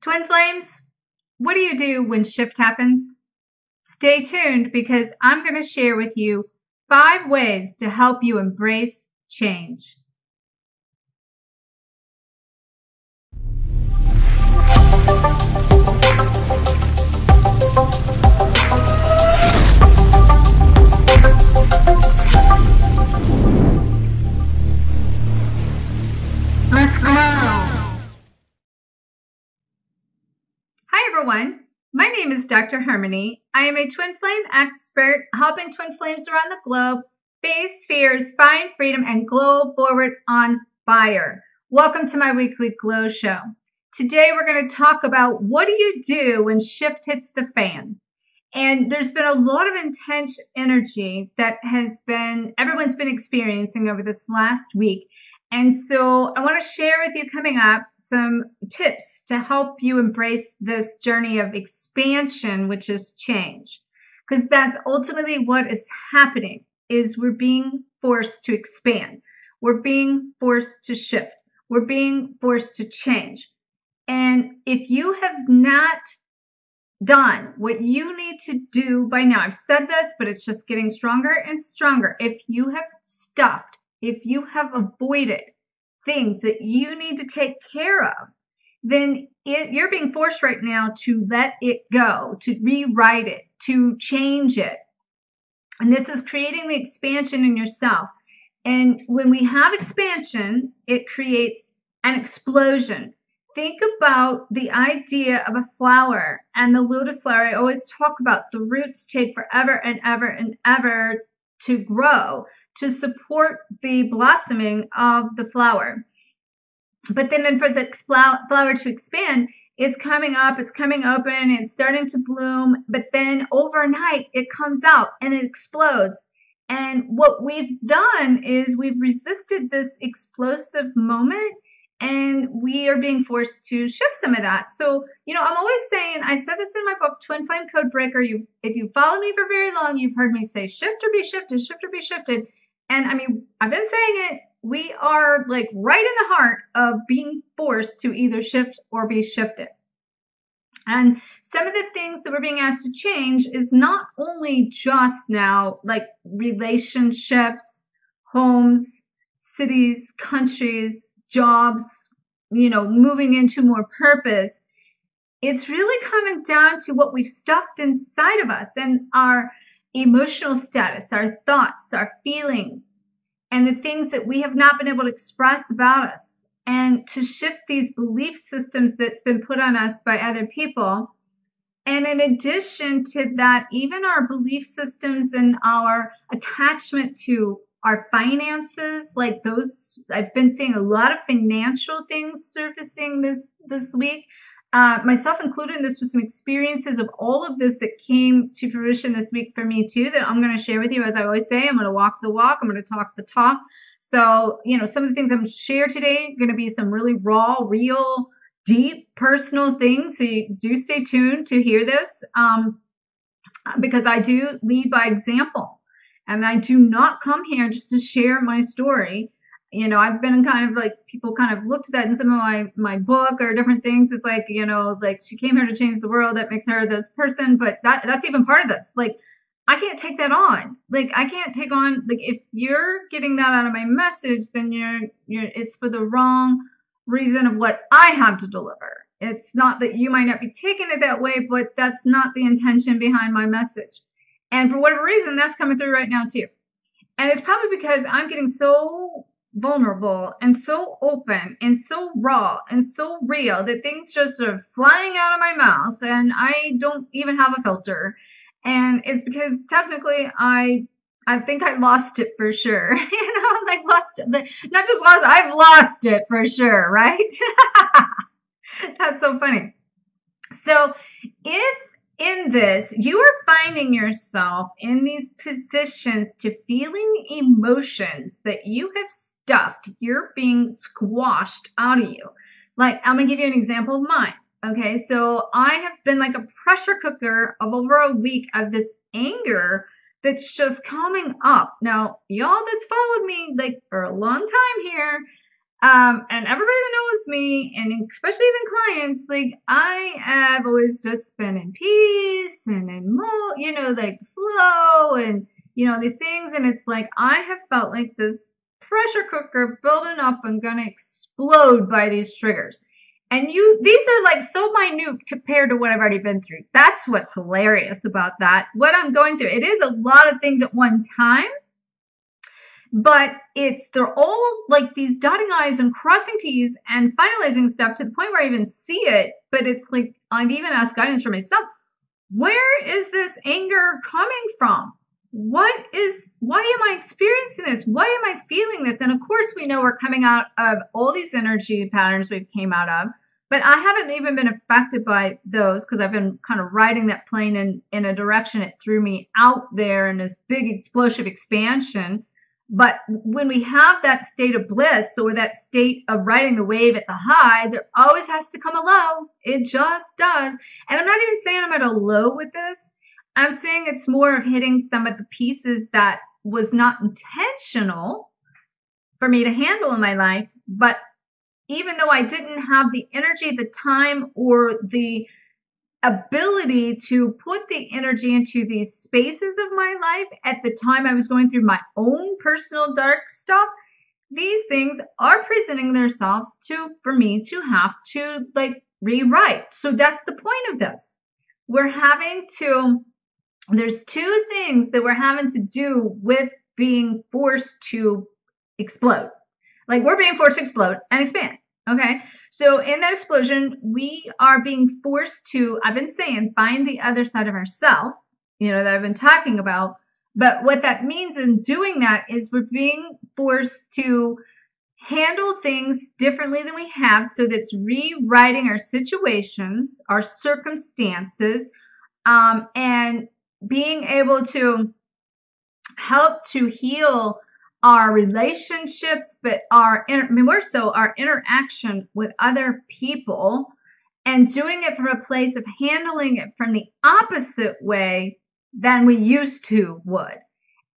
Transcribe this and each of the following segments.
Twin Flames, what do you do when shift happens? Stay tuned because I'm going to share with you 5 ways to help you embrace change. Let's go! Hi everyone, my name is Dr. Harmony. I am a twin flame expert helping twin flames around the globe face fears, find freedom, and glow forward on fire. Welcome to my weekly glow show. Today we're going to talk about what do you do when shift hits the fan. And there's been a lot of intense energy that everyone's been experiencing over this last week. And so I want to share with you coming up some tips to help you embrace this journey of expansion, which is change. Because that's ultimately what is happening, is we're being forced to expand. We're being forced to shift. We're being forced to change. And if you have not done what you need to do by now, I've said this, but it's just getting stronger and stronger. If you have stopped, if you have avoided things that you need to take care of, then you're being forced right now to let it go, to rewrite it, to change it. And this is creating the expansion in yourself. And when we have expansion, it creates an explosion. Think about the idea of a flower and the lotus flower. I always talk about the roots take forever and ever and ever to grow, to support the blossoming of the flower. But then for the flower to expand, it's coming up, it's coming open, it's starting to bloom, but then overnight it comes out and it explodes. And what we've done is we've resisted this explosive moment, and we are being forced to shift some of that. So, I'm always saying, I said this in my book, Twin Flame Code Breaker. If you follow me for very long, you've heard me say shift or be shifted, shift or be shifted. And I mean, I've been saying it. We are like right in the heart of being forced to either shift or be shifted. And some of the things that we're being asked to change is not only just now like relationships, homes, cities, countries, jobs, moving into more purpose. It's really coming down to what we've stuffed inside of us and our emotional status, our thoughts, our feelings, and the things that we have not been able to express about us, and to shift these belief systems that's been put on us by other people. And in addition to that, even our belief systems and our attachment to our finances, like those, I've been seeing a lot of financial things surfacing this week. Myself included, this was some experiences of all of this that came to fruition this week for me too, that I'm going to share with you. As I always say, I'm going to walk the walk. I'm going to talk the talk. So, some of the things I'm going to share today are going to be some really raw, real, deep, personal things. So you do stay tuned to hear this, because I do lead by example, and I do not come here just to share my story. I've been kind of like, people kind of looked at that in some of my book or different things. It's like, like she came here to change the world. That makes her this person. But that's even part of this. Like, I can't take that on. Like, I can't take on, like, if you're getting that out of my message, then it's for the wrong reason of what I have to deliver. It's not that you might not be taking it that way, but that's not the intention behind my message. And for whatever reason, that's coming through right now too. And it's probably because I'm getting so vulnerable and so open and so raw and so real that things just are flying out of my mouth, and I don't even have a filter. And it's because technically I think I lost it for sure. Like lost it. Not just lost it, I've lost it for sure, right? That's so funny. So if in this, you are finding yourself in these positions to feeling emotions that you have stuffed, you're being squashed out of you. Like, I'm going to give you an example of mine. Okay, so I have been like a pressure cooker of over a week of this anger that's just coming up. Now, y'all that's followed me like for a long time here, And everybody that knows me, and especially even clients, like I have always just been in peace and in like flow and these things. And it's like I have felt like this pressure cooker building up and gonna explode by these triggers. And these are like so minute compared to what I've already been through. That's what's hilarious about that. What I'm going through, it is a lot of things at one time. But they're all like these dotting I's and crossing T's and finalizing stuff to the point where I even see it. But it's like, I've even asked guidance for myself. Where is this anger coming from? Why am I experiencing this? Why am I feeling this? And of course, we know we're coming out of all these energy patterns we've came out of, but I haven't even been affected by those because I've been kind of riding that plane in a direction it threw me out there in this big explosive expansion. But when we have that state of bliss or that state of riding the wave at the high, there always has to come a low. It just does. And I'm not even saying I'm at a low with this. I'm saying it's more of hitting some of the pieces that was not intentional for me to handle in my life. But even though I didn't have the energy, the time, or the ability to put the energy into these spaces of my life at the time I was going through my own personal dark stuff, these things are presenting themselves for me to have to like rewrite. So that's the point of this. There's two things that we're having to do with being forced to explode. Like we're being forced to explode and expand. Okay. So in that explosion, we are being forced to, I've been saying, find the other side of ourselves, that I've been talking about. But what that means in doing that is we're being forced to handle things differently than we have. So that's rewriting our situations, our circumstances, and being able to help to heal our relationships, but more so our interaction with other people, and doing it from a place of handling it from the opposite way than we used to would.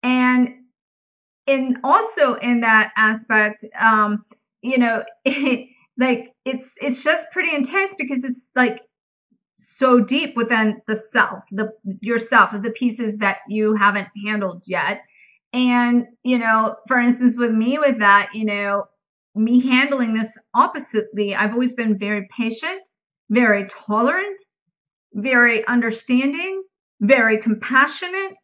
And also in that aspect, it's just pretty intense because it's like so deep within the self, yourself, of the pieces that you haven't handled yet. And, for instance, with that, me handling this oppositely, I've always been very patient, very tolerant, very understanding, very compassionate.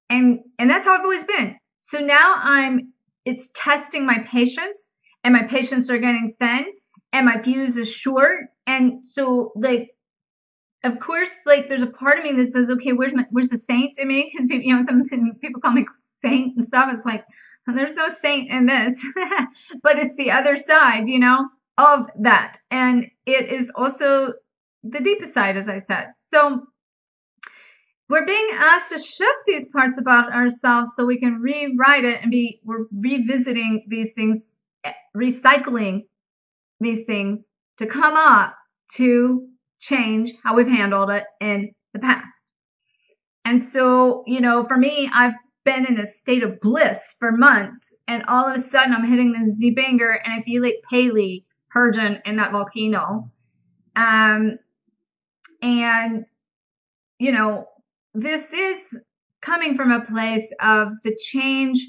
And that's how I've always been. So now it's testing my patience, and my patience are getting thin, and my fuse is short. And so of course, there's a part of me that says, okay, where's the saint in me? Because some people call me saint and stuff. It's like, there's no saint in this, but it's the other side, of that. And it is also the deepest side, as I said. So we're being asked to shift these parts about ourselves so we can rewrite it, and we're revisiting these things, recycling these things to come up to change how we've handled it in the past. And so, for me, I've been in a state of bliss for months, and all of a sudden I'm hitting this deep anger, and I feel like Paley purging in that volcano. And, this is coming from a place of the change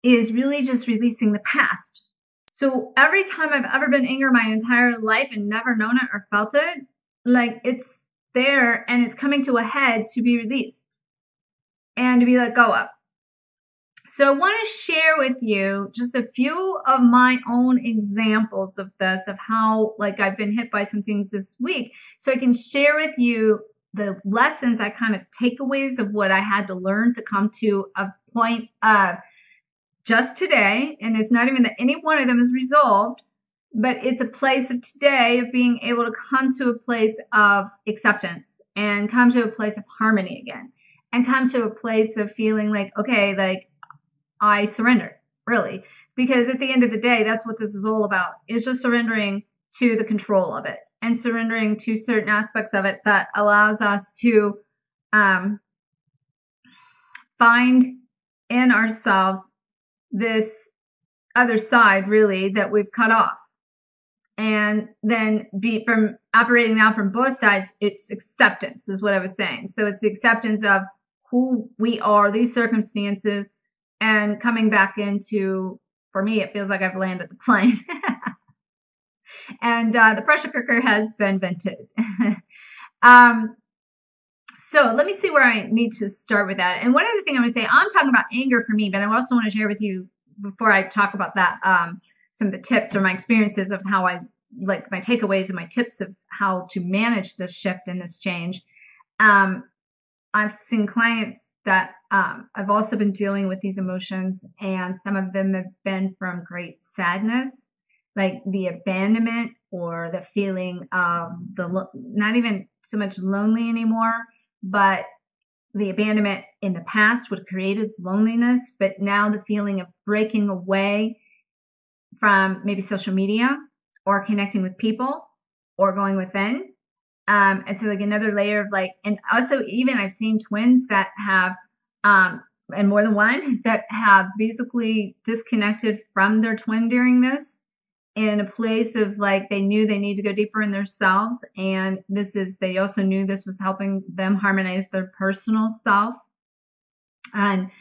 is really just releasing the past. So every time I've ever been angry my entire life and never known it or felt it, it's there and it's coming to a head to be released and to be let go of. So I want to share with you just a few of my own examples of this, of how I've been hit by some things this week, so I can share with you the lessons, takeaways of what I had to learn to come to a point of just today. And it's not even that any one of them is resolved, but it's a place of today of being able to come to a place of acceptance and come to a place of harmony again, and come to a place of feeling I surrendered, really. Because at the end of the day, that's what this is all about, is just surrendering to the control of it and surrendering to certain aspects of it that allows us to find in ourselves this other side, really, that we've cut off. And then from operating now from both sides, it's acceptance is what I was saying. So it's the acceptance of who we are, these circumstances, and coming back into, for me, it feels like I've landed the plane. And the pressure cooker has been vented. So let me see where I need to start with that. And one other thing I'm going to say, I'm talking about anger for me, but I also want to share with you, before I talk about that, some of the tips or my experiences of how I, like my takeaways and my tips of how to manage this shift and this change. I've seen clients that I've also been dealing with these emotions, and some of them have been from great sadness, like the abandonment or the feeling of not even so much lonely anymore, but the abandonment in the past would have created loneliness, but now the feeling of breaking away from maybe social media or connecting with people or going within. And so like another layer of like, and also even I've seen twins that have, and more than one, that have basically disconnected from their twin during this, in a place of like, they knew they need to go deeper in themselves. And they also knew this was helping them harmonize their personal self. And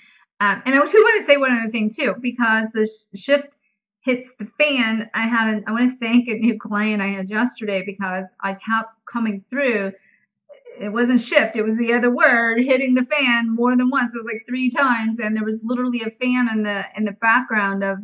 I do want to say one other thing too, because the shift hits the fan. I want to thank a new client I had yesterday, because I kept coming through. It wasn't shift. It was the other word hitting the fan more than once. It was like 3 times. And there was literally a fan in the background of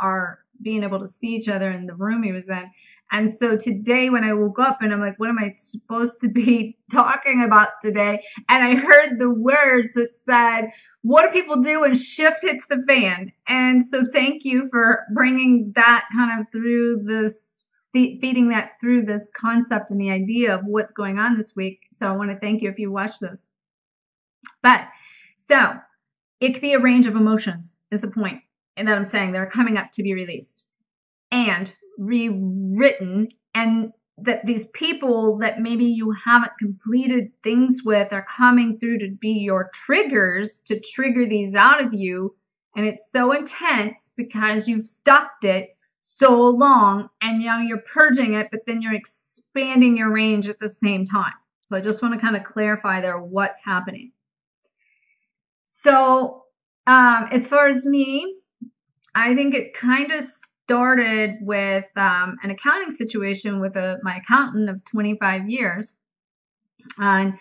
our being able to see each other in the room he was in. And so today when I woke up and I'm like, what am I supposed to be talking about today? And I heard the words that said, what do people do when shift hits the fan? And so thank you for bringing that kind of through this, feeding that through this concept and the idea of what's going on this week. So I want to thank you if you watch this. But so it could be a range of emotions is the point. And that I'm saying they're coming up to be released and rewritten, and that these people that maybe you haven't completed things with are coming through to be your triggers, to trigger these out of you. And it's so intense because you've stuffed it so long, and now you're purging it, but then you're expanding your range at the same time. So I just want to kind of clarify there what's happening. So as far as me, I think it kind of started with an accounting situation with my accountant of 25 years. And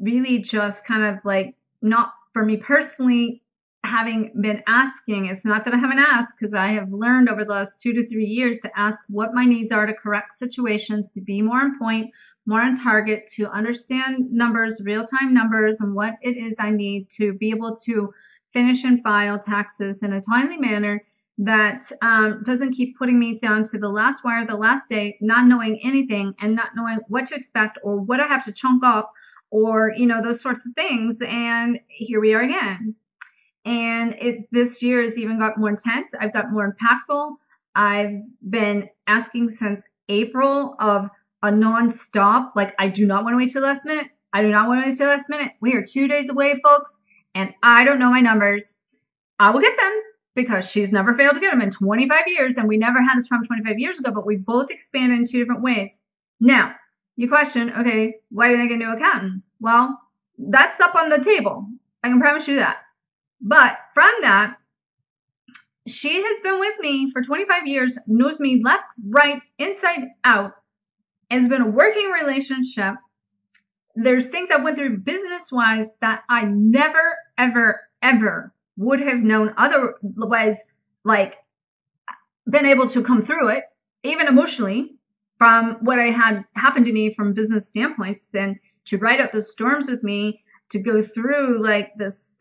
really just kind of like, not for me personally, having been asking, it's not that I haven't asked, because I have learned over the last 2 to 3 years to ask what my needs are to correct situations, to be more on point, more on target, to understand numbers, real-time numbers, and what it is I need to be able to finish and file taxes in a timely manner that doesn't keep putting me down to the last wire, the last day, not knowing anything and not knowing what to expect or what I have to chunk off, or, those sorts of things. And here we are again. And this year has even got more intense. I've got more impactful. I've been asking since April of a nonstop, like, I do not want to wait till the last minute. I do not want to wait till the last minute. We are 2 days away, folks. And I don't know my numbers. I will get them, because she's never failed to get them in 25 years. And we never had this problem 25 years ago, but we both expanded in 2 different ways. Now, you question, okay, why didn't I get a new accountant? Well, that's up on the table. I can promise you that. But from that, she has been with me for 25 years, knows me left, right, inside out. It's been a working relationship. There's things I went through business-wise that I never, ever, ever would have known otherwise, like, been able to come through it, even emotionally, from what I had happened to me from business standpoints, and to ride out those storms with me, to go through like this,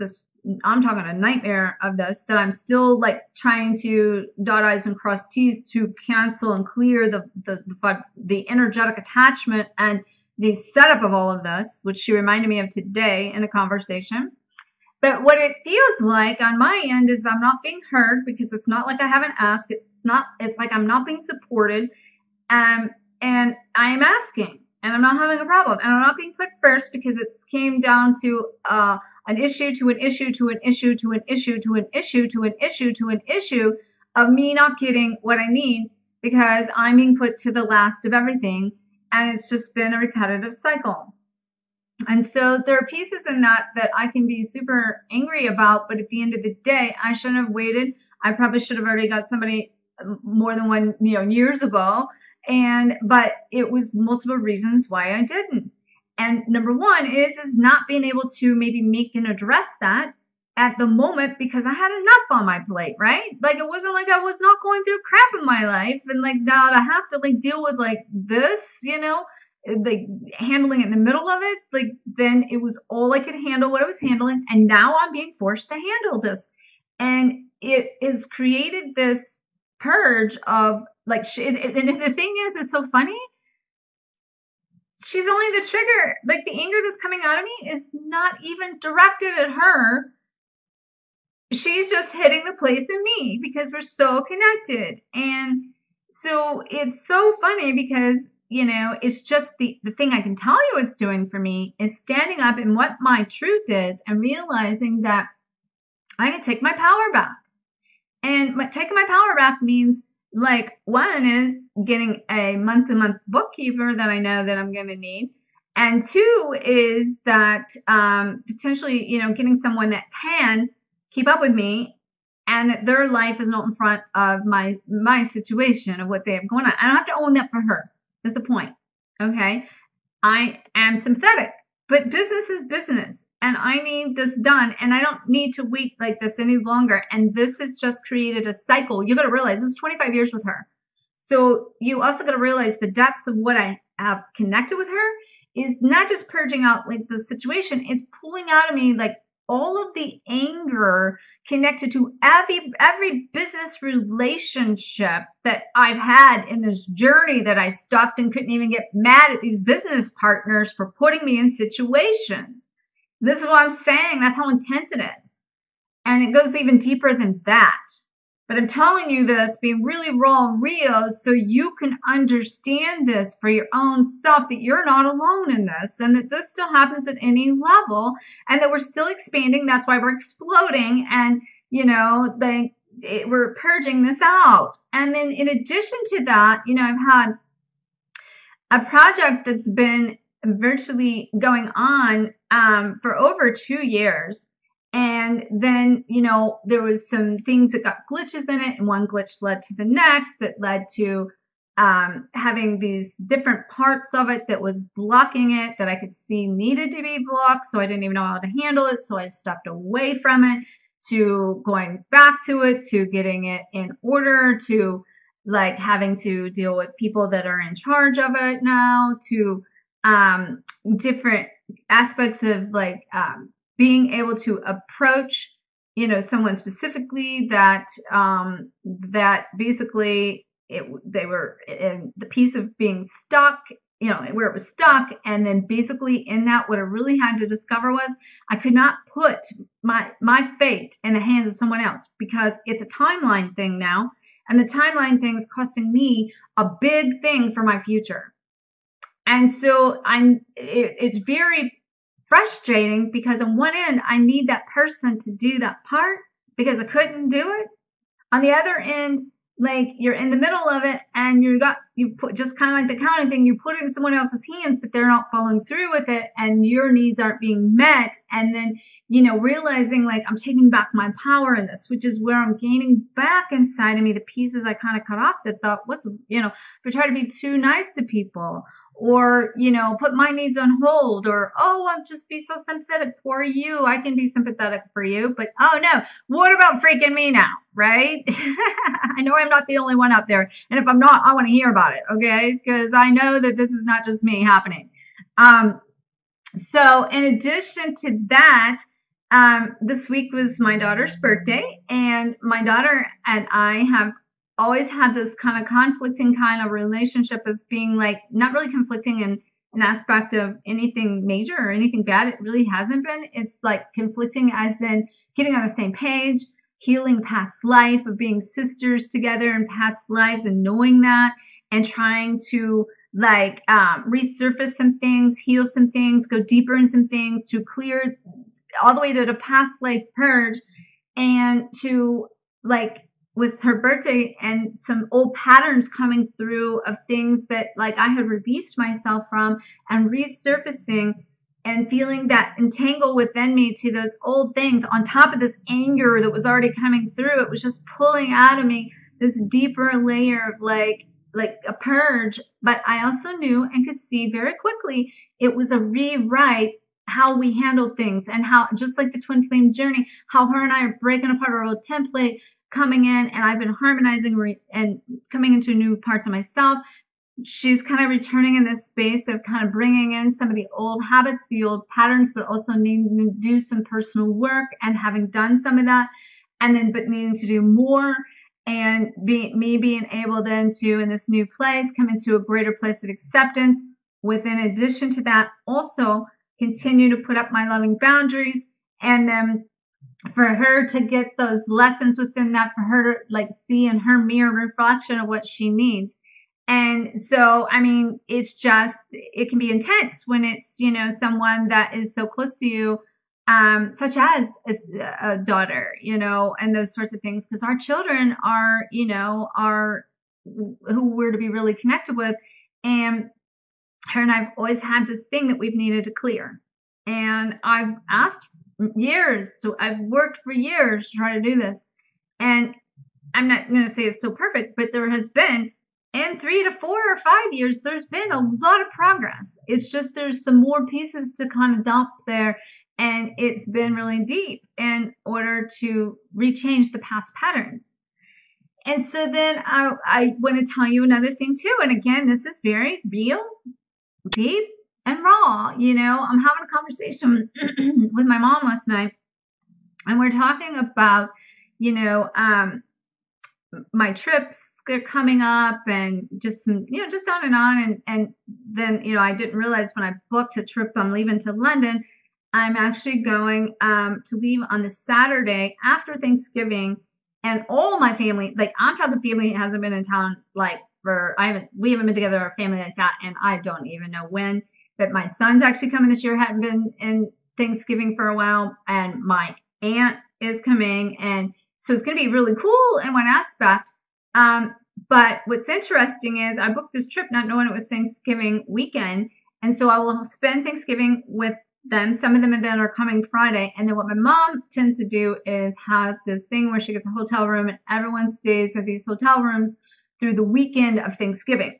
I'm talking a nightmare of this, that I'm still like trying to dot I's and cross T's to cancel and clear the energetic attachment and the setup of all of this, which she reminded me of today in a conversation. But what it feels like on my end is I'm not being heard, because it's not like I haven't asked. It's like I'm not being supported. And I am asking, and I'm not having a problem. And I'm not being put first, because it came down to a an issue to an issue to an issue to an issue to an issue to an issue to an issue of me not getting what I need because I'm being put to the last of everything. And it's just been a repetitive cycle. And so there are pieces in that I can be super angry about, but at the end of the day, I shouldn't have waited. I probably should have already got somebody more than one, years ago. But it was multiple reasons why I didn't. And number one is not being able to maybe make and address that at the moment because I had enough on my plate, right? Like it wasn't like I was not going through crap in my life and like now to have to like deal with like this, like handling it in the middle of it, like then it was all I could handle what I was handling. And now I'm being forced to handle this. And it has created this purge of like, and the thing is, it's so funny. She's only the trigger. Like the anger that's coming out of me is not even directed at her. She's just hitting the place in me because we're so connected. And so it's so funny because, it's just the thing I can tell you it's doing for me is standing up in what my truth is and realizing that I can take my power back. And taking my power back means like one is getting a month-to-month bookkeeper that I know that I'm going to need. And two is that potentially, getting someone that can keep up with me and that their life is not in front of my situation of what they have going on. I don't have to own that for her. That's the point. Okay. I am sympathetic, but business is business and I need this done and I don't need to wait like this any longer. And this has just created a cycle. You got to realize it's 25 years with her. So you also got to realize the depths of what I have connected with her is not just purging out like the situation. It's pulling out of me like all of the anger connected to every business relationship that I've had in this journey that I stopped and couldn't even get mad at these business partners for putting me in situations. This is what I'm saying. That's how intense it is. And it goes even deeper than that. But I'm telling you this, being really raw and real, so you can understand this for your own self, that you're not alone in this, and that this still happens at any level, and that we're still expanding. That's why we're exploding, and, we're purging this out. And then in addition to that, I've had a project that's been virtually going on for over 2 years. And then, there was some things that got glitches in it, and one glitch led to the next that led to having these different parts of it that was blocking it that I could see needed to be blocked. So I didn't even know how to handle it. So I stepped away from it to going back to it, to getting it in order, to like having to deal with people that are in charge of it now, to different aspects of like being able to approach, someone specifically that basically they were in the piece of being stuck, where it was stuck. And then basically in that, what I really had to discover was I could not put my fate in the hands of someone else because it's a timeline thing now. And the timeline thing is costing me a big thing for my future. And so it's very frustrating because on one end, I need that person to do that part because I couldn't do it. On the other end, like you're in the middle of it and you put just kind of like the accounting thing, you put it in someone else's hands, but they're not following through with it and your needs aren't being met. And then, realizing like I'm taking back my power in this, which is where I'm gaining back inside of me the pieces I kind of cut off that thought, if I try to be too nice to people, or, put my needs on hold, or, I'll just be so sympathetic for you. I can be sympathetic for you, but oh no, what about freaking me now, right? I know I'm not the only one out there. And if I'm not, I want to hear about it, okay? Because I know that this is not just me happening. So in addition to that, this week was my daughter's birthday, and my daughter and I have always had this kind of conflicting kind of relationship as being like not really conflicting in an aspect of anything major or anything bad. It really hasn't been. It's like conflicting as in getting on the same page, healing past life of being sisters together in past lives and knowing that and trying to like resurface some things, heal some things, go deeper in some things to clear all the way to the past life purge, and to like with her birthday and some old patterns coming through of things that like I had released myself from and resurfacing and feeling that entangle within me to those old things on top of this anger that was already coming through. It was just pulling out of me this deeper layer of like a purge. But I also knew and could see very quickly it was a rewrite how we handled things, and how, just like the twin flame journey, how her and I are breaking apart our old template, coming in, and I've been harmonizing and coming into new parts of myself. She's kind of returning in this space of kind of bringing in some of the old habits, the old patterns, but also needing to do some personal work and having done some of that, and then but needing to do more, and me being able then to, in this new place, come into a greater place of acceptance. With, in addition to that, also continue to put up my loving boundaries, and then for her to get those lessons within that, for her to like see in her mirror reflection of what she needs. And so, I mean, it's just, it can be intense when it's, you know, someone that is so close to you, such as a daughter, you know, and those sorts of things, because our children are, you know, are who we're to be really connected with. And her and I've always had this thing that we've needed to clear. And I've asked years, so I've worked for years to try to do this. And I'm not going to say it's so perfect, but there has been, in 3 to 4 or 5 years, there's been a lot of progress. It's just there's some more pieces to kind of dump there. And it's been really deep in order to rechange the past patterns. And so then I want to tell you another thing too. And again, this is very real, deep, and raw. You know, I'm having a conversation with my mom last night, and we're talking about, you know, my trips are coming up, and just some, you know, just on and on. And then, you know, I didn't realize when I booked a trip, I'm leaving to London, I'm actually going to leave on the Saturday after Thanksgiving. And all my family, like I'm talking family, hasn't been in town like we haven't been together, our family like that, and I don't even know when. But my son's actually coming this year, hadn't been in Thanksgiving for a while, and my aunt is coming, and so it's going to be really cool in one aspect. But what's interesting is I booked this trip not knowing it was Thanksgiving weekend, and so I will spend Thanksgiving with them. Some of them and then are coming Friday. And then what my mom tends to do is have this thing where she gets a hotel room and everyone stays at these hotel rooms through the weekend of Thanksgiving.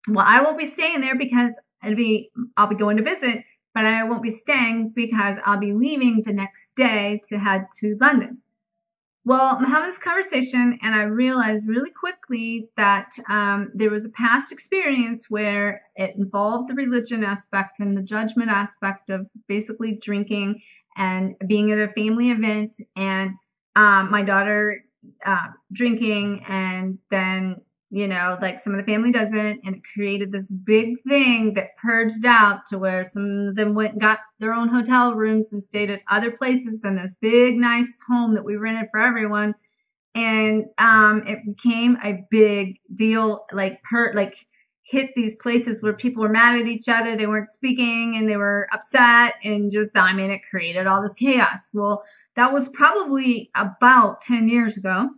Well, I won't be staying there because I'll be going to visit, but I won't be staying because I'll be leaving the next day to head to London. Well, I'm having this conversation, and I realized really quickly that there was a past experience where it involved the religion aspect and the judgment aspect of basically drinking and being at a family event, and my daughter drinking, and then, you know, like some of the family doesn't, and it created this big thing that purged out to where some of them went and got their own hotel rooms and stayed at other places than this big, nice home that we rented for everyone. And it became a big deal, like hit these places where people were mad at each other. They weren't speaking and they were upset, and just, I mean, it created all this chaos. Well, that was probably about 10 years ago.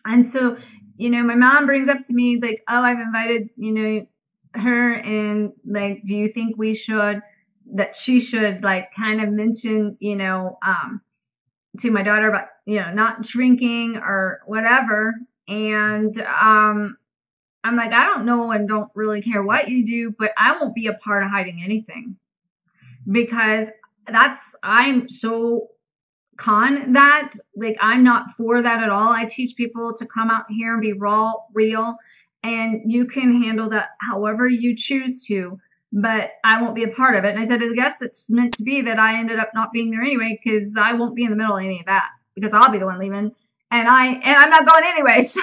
And so, you know, my mom brings up to me like, oh, I've invited, you know, her, and like, do you think she should like kind of mention, you know, to my daughter about, you know, not drinking or whatever. And I'm like, I don't know and don't really care what you do, but I won't be a part of hiding anything, because I'm so that, like, I'm not for that at all. I teach people to come out here and be raw, real, and you can handle that however you choose to, but I won't be a part of it. And I said, I guess it's meant to be that I ended up not being there anyway, because I won't be in the middle of any of that, because I'll be the one leaving, and I'm not going anyway. So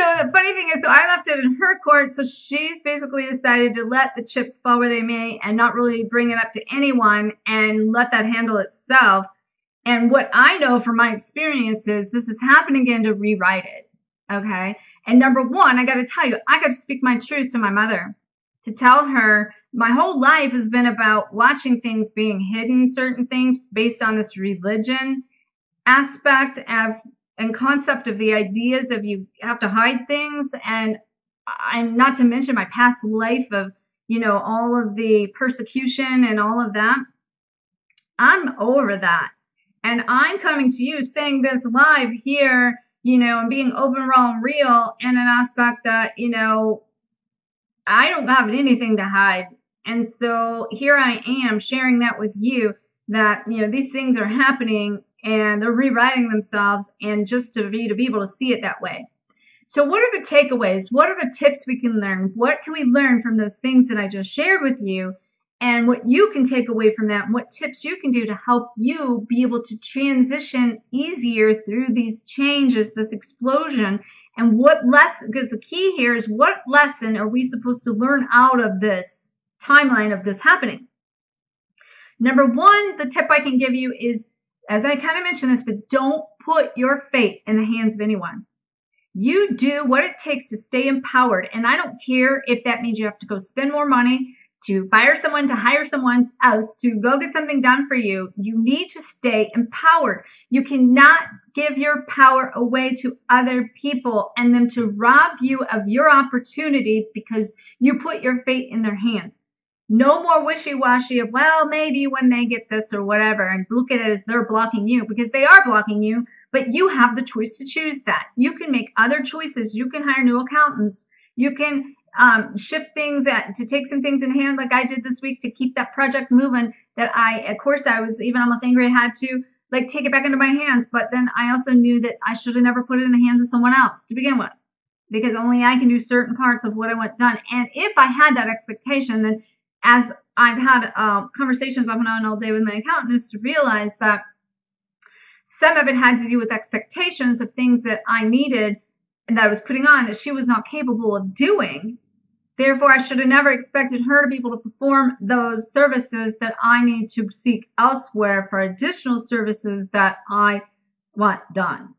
the funny thing is, so I left it in her court. So she's basically decided to let the chips fall where they may and not really bring it up to anyone and let that handle itself. And what I know from my experience is this is happening again to rewrite it. Okay. And number one, I got to tell you, I got to speak my truth to my mother, to tell her my whole life has been about watching things being hidden, certain things based on this religion aspect of and concept of the ideas of you have to hide things. And I'm not to mention my past life of, you know, all of the persecution and all of that. I'm over that. And I'm coming to you saying this live here, you know, and being open, raw, and real in an aspect that, you know, I don't have anything to hide. And so here I am sharing that with you, that, you know, these things are happening and they're rewriting themselves, and just to be able to see it that way. So what are the takeaways? What are the tips we can learn? What can we learn from those things that I just shared with you? And what you can take away from that, and what tips you can do to help you be able to transition easier through these changes, this explosion, and what lesson, because the key here is what lesson are we supposed to learn out of this timeline of this happening? Number one, the tip I can give you is, as I kind of mentioned this, but don't put your fate in the hands of anyone. You do what it takes to stay empowered. And I don't care if that means you have to go spend more money, to fire someone, to hire someone else, to go get something done for you. You need to stay empowered. You cannot give your power away to other people and them to rob you of your opportunity because you put your fate in their hands. No more wishy-washy of, well, maybe when they get this or whatever, and look at it as they're blocking you, because they are blocking you, but you have the choice to choose that. You can make other choices. You can hire new accountants. You can shift things, to take some things in hand like I did this week to keep that project moving that of course, I was even almost angry I had to like take it back into my hands. But then I also knew that I should have never put it in the hands of someone else to begin with, because only I can do certain parts of what I want done. And if I had that expectation, then as I've had conversations off and on all day with my accountant, is to realize that some of it had to do with expectations of things that I needed and that I was putting on that she was not capable of doing. Therefore, I should have never expected her to be able to perform those services that I need to seek elsewhere for additional services that I want done.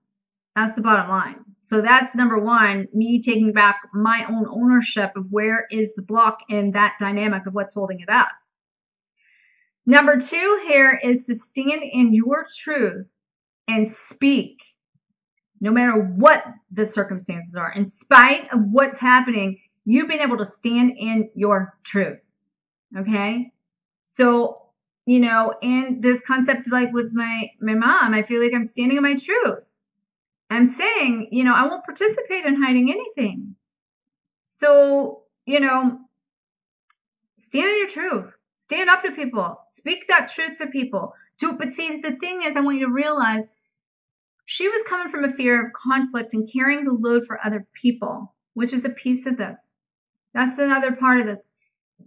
That's the bottom line. So that's number one, me taking back my own ownership of where is the block in that dynamic of what's holding it up. Number two here is to stand in your truth and speak, no matter what the circumstances are. In spite of what's happening, you've been able to stand in your truth, okay? So, you know, in this concept, like with my mom, I feel like I'm standing in my truth. I'm saying, you know, I won't participate in hiding anything. So, you know, stand in your truth. Stand up to people. Speak that truth to people. But see, the thing is, I want you to realize she was coming from a fear of conflict and carrying the load for other people, which is a piece of this. That's another part of this.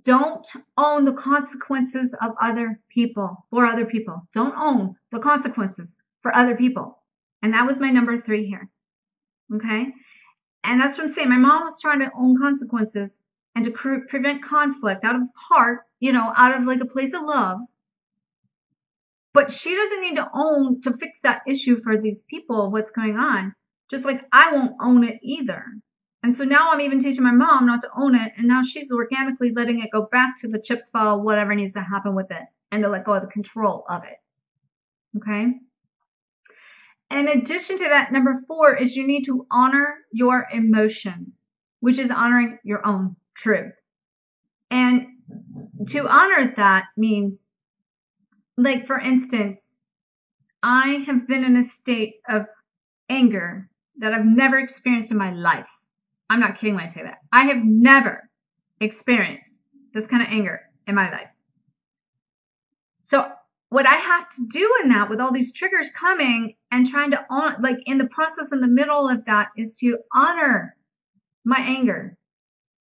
Don't own the consequences of other people, for other people. Don't own the consequences for other people. And that was my number three here. Okay? And that's what I'm saying. My mom was trying to own consequences and to prevent conflict out of heart, you know, out of like a place of love. But she doesn't need to own to fix that issue for these people, what's going on. Just like I won't own it either. And so now I'm even teaching my mom not to own it. And now she's organically letting it go back to the chips file, whatever needs to happen with it, and to let go of the control of it. Okay? In addition to that, number four is you need to honor your emotions, which is honoring your own truth. And to honor that means, like, for instance, I have been in a state of anger that I've never experienced in my life. I'm not kidding when I say that. I have never experienced this kind of anger in my life. So what I have to do in that, with all these triggers coming and trying to, like in the process in the middle of that, is to honor my anger,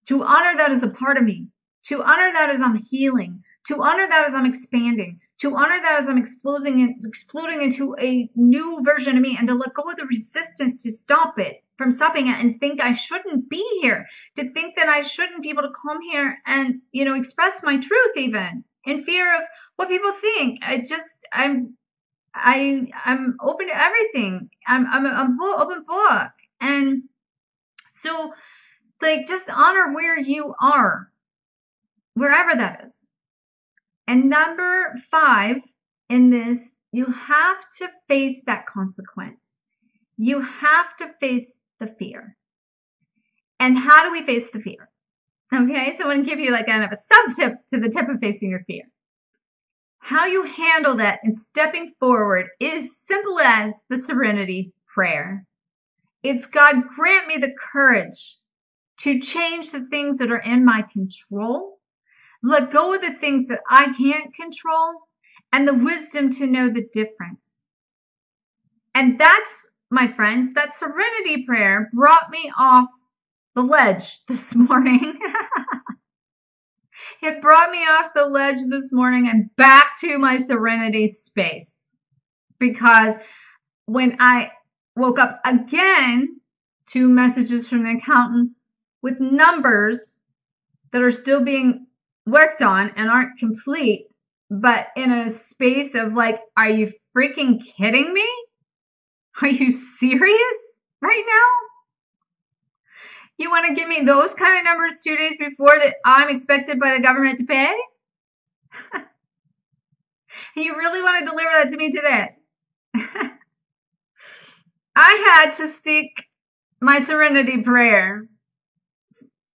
to honor that as a part of me, to honor that as I'm healing, to honor that as I'm expanding, to honor that as I'm exploding into a new version of me, and to let go of the resistance to stop it from stopping it and think I shouldn't be here, to think that I shouldn't be able to come here and, you know, express my truth even in fear of what people think. I'm open to everything. I'm an open book. And so, like, just honor where you are wherever that is. And number 5 in this, you have to face that consequence. You have to face the fear. And how do we face the fear? Okay, so I want to give you like kind of a sub-tip to the tip of facing your fear. How you handle that and stepping forward is simple as the Serenity prayer. It's God, grant me the courage to change the things that are in my control, let go of the things that I can't control, and the wisdom to know the difference. And that's, my friends, that Serenity prayer brought me off the ledge this morning. It brought me off the ledge this morning and back to my Serenity space. Because when I woke up again, 2 messages from the accountant with numbers that are still being worked on and aren't complete, but in a space of like, are you freaking kidding me? Are you serious right now? You want to give me those kind of numbers 2 days before that I'm expected by the government to pay? And you really want to deliver that to me today? I had to seek my Serenity prayer.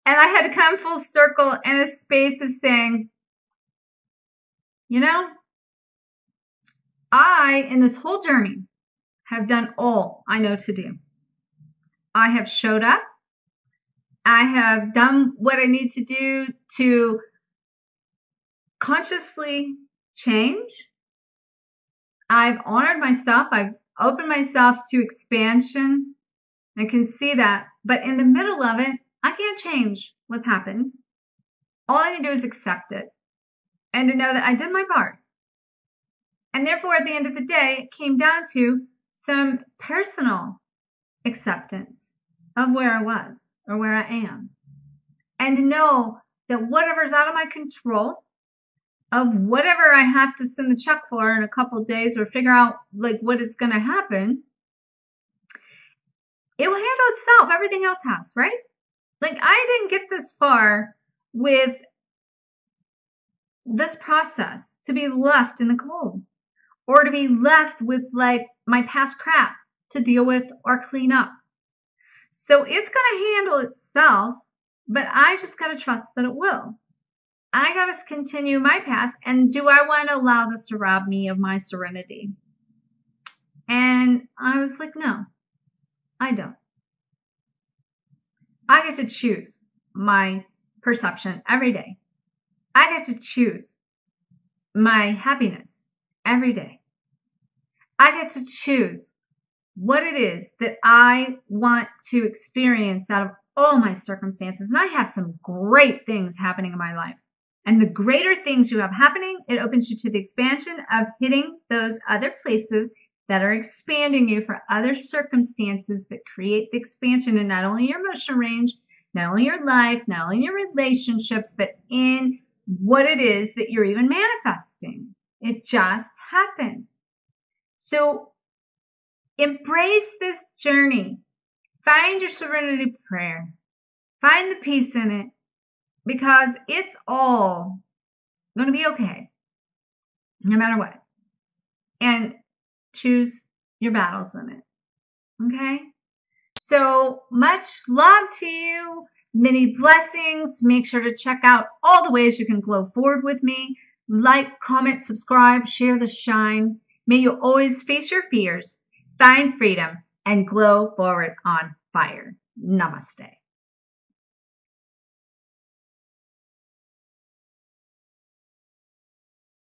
And I had to come full circle in a space of saying, you know, I, in this whole journey, have done all I know to do. I have showed up. I have done what I need to do to consciously change. I've honored myself. I've opened myself to expansion. I can see that. But in the middle of it, I can't change what's happened. All I can do is accept it and to know that I did my part. And therefore, at the end of the day, it came down to some personal acceptance of where I was or where I am. And to know that whatever's out of my control, of whatever I have to send the check for in a couple of days or figure out like what is going to happen, it will handle itself. Everything else has, right? Like I didn't get this far with this process to be left in the cold or to be left with like my past crap to deal with or clean up. So it's going to handle itself, but I just got to trust that it will. I got to continue my path. And do I want to allow this to rob me of my serenity? And I was like, no, I don't. I get to choose my perception every day. I get to choose my happiness every day. I get to choose what it is that I want to experience out of all my circumstances. And I have some great things happening in my life. And the greater things you have happening, it opens you to the expansion of hitting those other places that are expanding you for other circumstances that create the expansion in not only your emotional range, not only your life, not only your relationships, but in what it is that you're even manifesting. It just happens. So embrace this journey. Find your Serenity prayer. Find the peace in it because it's all going to be okay, no matter what. And choose your battles in it. Okay? So much love to you. Many blessings. Make sure to check out all the ways you can glow forward with me. Like, comment, subscribe, share the shine. May you always face your fears, find freedom, and glow forward on fire. Namaste.